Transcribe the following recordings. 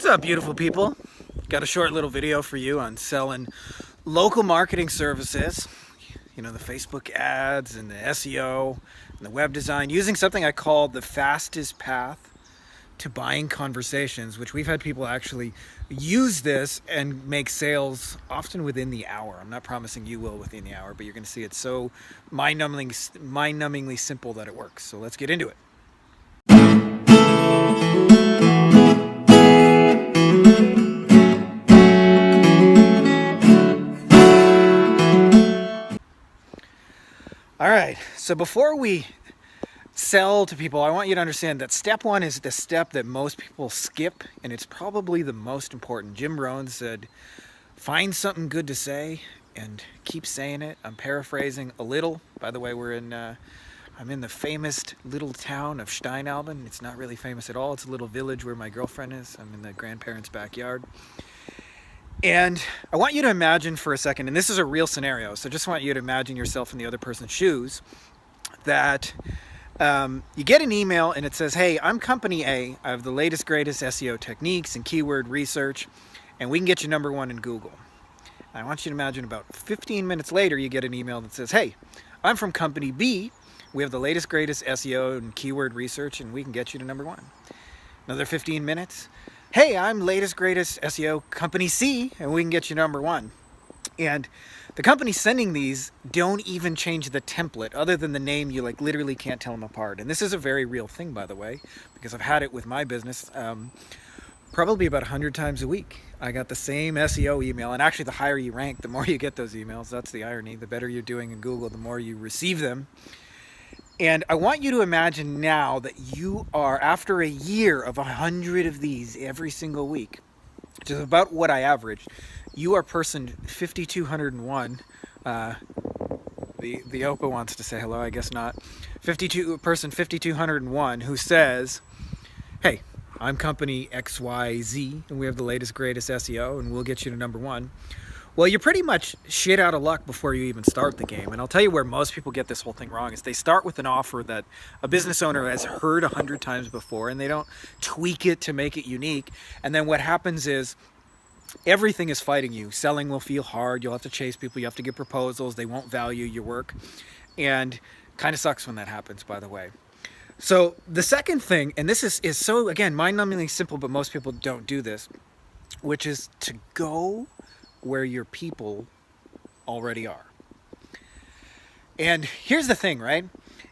What's up, beautiful people? Got a short little video for you on selling local marketing services. You know, the Facebook ads and the SEO and the web design, using something I call the fastest path to buying conversations, which we've had people actually use this and make sales often within the hour. I'm not promising you will within the hour, but you're going to see it's so mind-numbingly simple that it works. So let's get into it. All right, so before we sell to people, I want you to understand that step one is the step that most people skip, and it's probably the most important. Jim Rohn said, find something good to say and keep saying it. I'm paraphrasing a little. By the way, I'm in the famous little town of Steinalben. It's not really famous at all. It's a little village where my girlfriend is. I'm in the grandparents' backyard. And I want you to imagine for a second, and this is a real scenario, so just want you to imagine yourself in the other person's shoes, that you get an email and it says, hey, I'm company A. I have the latest, greatest SEO techniques and keyword research, and we can get you number one in Google. And I want you to imagine about 15 minutes later, you get an email that says, hey, I'm from company B. We have the latest, greatest SEO and keyword research, and we can get you to number one. Another 15 minutes. Hey, I'm latest, greatest SEO company C, and we can get you number one. And the companies sending these don't even change the template. Other than the name, you literally can't tell them apart. And this is a very real thing, by the way, because I've had it with my business probably about 100 times a week. I got the same SEO email, and actually the higher you rank, the more you get those emails. That's the irony. The better you're doing in Google, the more you receive them. And I want you to imagine now that you are, after a year of 100 of these every single week, which is about what I average, you are person 5201. The Opa wants to say hello, I guess not. Person 5201 who says, hey, I'm company XYZ, and we have the latest, greatest SEO, and we'll get you to number one. Well, you're pretty much shit out of luck before you even start the game. And I'll tell you where most people get this whole thing wrong is they start with an offer that a business owner has heard 100 times before, and they don't tweak it to make it unique. And then what happens is everything is fighting you. Selling will feel hard. You'll have to chase people. You have to get proposals. They won't value your work. And kind of sucks when that happens, by the way. So the second thing, and this is so, again, mind-numbingly simple, but most people don't do this, which is to go where your people already are. And here's the thing, right?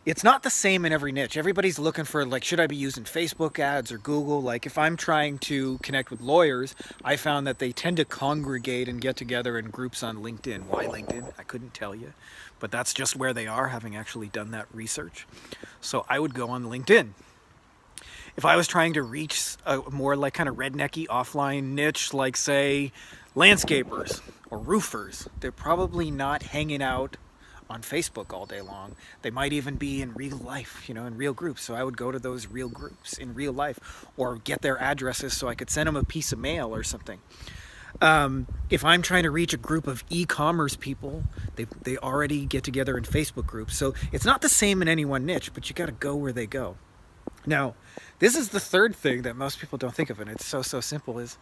It's not the same in every niche. Everybody's looking for, should I be using Facebook ads or Google? If I'm trying to connect with lawyers, I found that they tend to congregate and get together in groups on LinkedIn. Why LinkedIn? I couldn't tell you, but that's just where they are, having actually done that research. So I would go on LinkedIn. If I was trying to reach a more kind of rednecky offline niche, say landscapers or roofers, they're probably not hanging out on Facebook all day long. They might even be in real life, in real groups. So I would go to those real groups in real life, or get their addresses so I could send them a piece of mail or something. If I'm trying to reach a group of e-commerce people, they already get together in Facebook groups. So it's not the same in any one niche, but you got to go where they go. Now, this is the third thing that most people don't think of, and it's so simple, is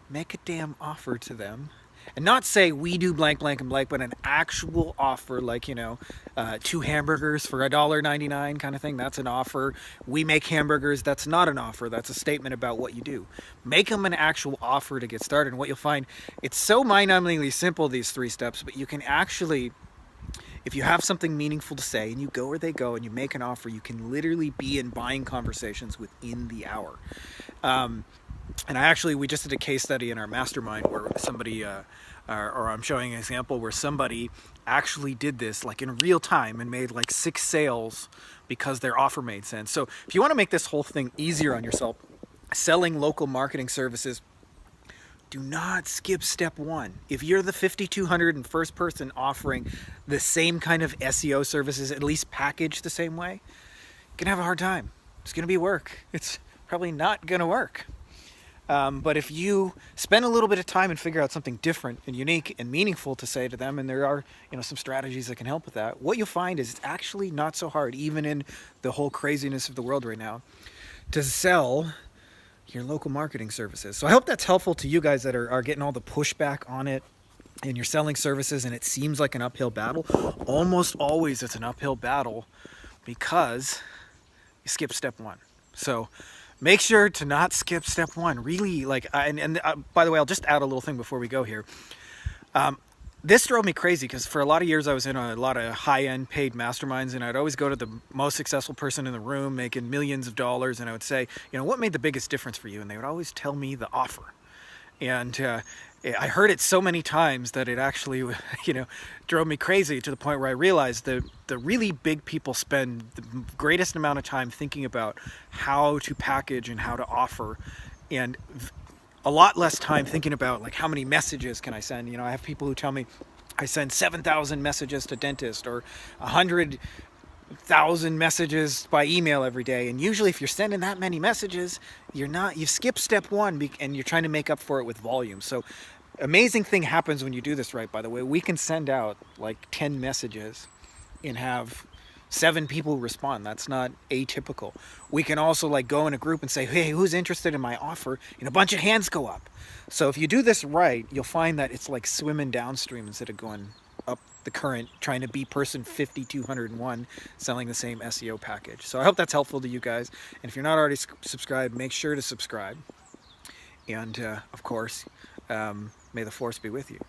make a damn offer to them. And not say we do blank, blank, and blank, but an actual offer, 2 hamburgers for $1.99 kind of thing. That's an offer. We make hamburgers. That's not an offer. That's a statement about what you do. Make them an actual offer to get started. And what you'll find, it's so mind-numbingly simple, these 3 steps, but you can actually, if you have something meaningful to say and you go where they go and you make an offer, you can literally be in buying conversations within the hour. And we just did a case study in our mastermind where somebody, or I'm showing an example where somebody actually did this in real time and made 6 sales because their offer made sense. So if you want to make this whole thing easier on yourself, selling local marketing services, do not skip step 1. If you're the 5201st person offering the same kind of SEO services, at least packaged the same way, you're going to have a hard time. It's going to be work. It's probably not going to work. But if you spend a little bit of time and figure out something different and unique and meaningful to say to them, and there are some strategies that can help with that, what you'll find is it's actually not so hard, even in the whole craziness of the world right now, to sell your local marketing services. So I hope that's helpful to you guys that are getting all the pushback on it, and you're selling services and it seems like an uphill battle. Almost always it's an uphill battle because you skip step one. So make sure to not skip step one. Really, like, by the way, I'll just add a little thing before we go here. This drove me crazy because for a lot of years I was in a lot of high-end paid masterminds, and I'd always go to the most successful person in the room making millions of dollars, and I would say, you know, what made the biggest difference for you? And they would always tell me the offer. And I heard it so many times that it actually, you know, drove me crazy to the point where I realized that the really big people spend the greatest amount of time thinking about how to package and how to offer, and a lot less time thinking about like how many messages can I send. You know, I have people who tell me I send 7,000 messages to dentists or 100,000 messages by email every day, and usually if you're sending that many messages, you've skipped step one, and you're trying to make up for it with volume. So amazing thing happens when you do this right, by the way. We can send out like 10 messages and have 7 people respond. That's not atypical. We can also like go in a group and say, hey, who's interested in my offer? And a bunch of hands go up. So if you do this right, you'll find that it's like swimming downstream instead of going up the current, trying to be person 5201 selling the same SEO package. So I hope that's helpful to you guys. And if you're not already subscribed, make sure to subscribe. And of course, may the force be with you.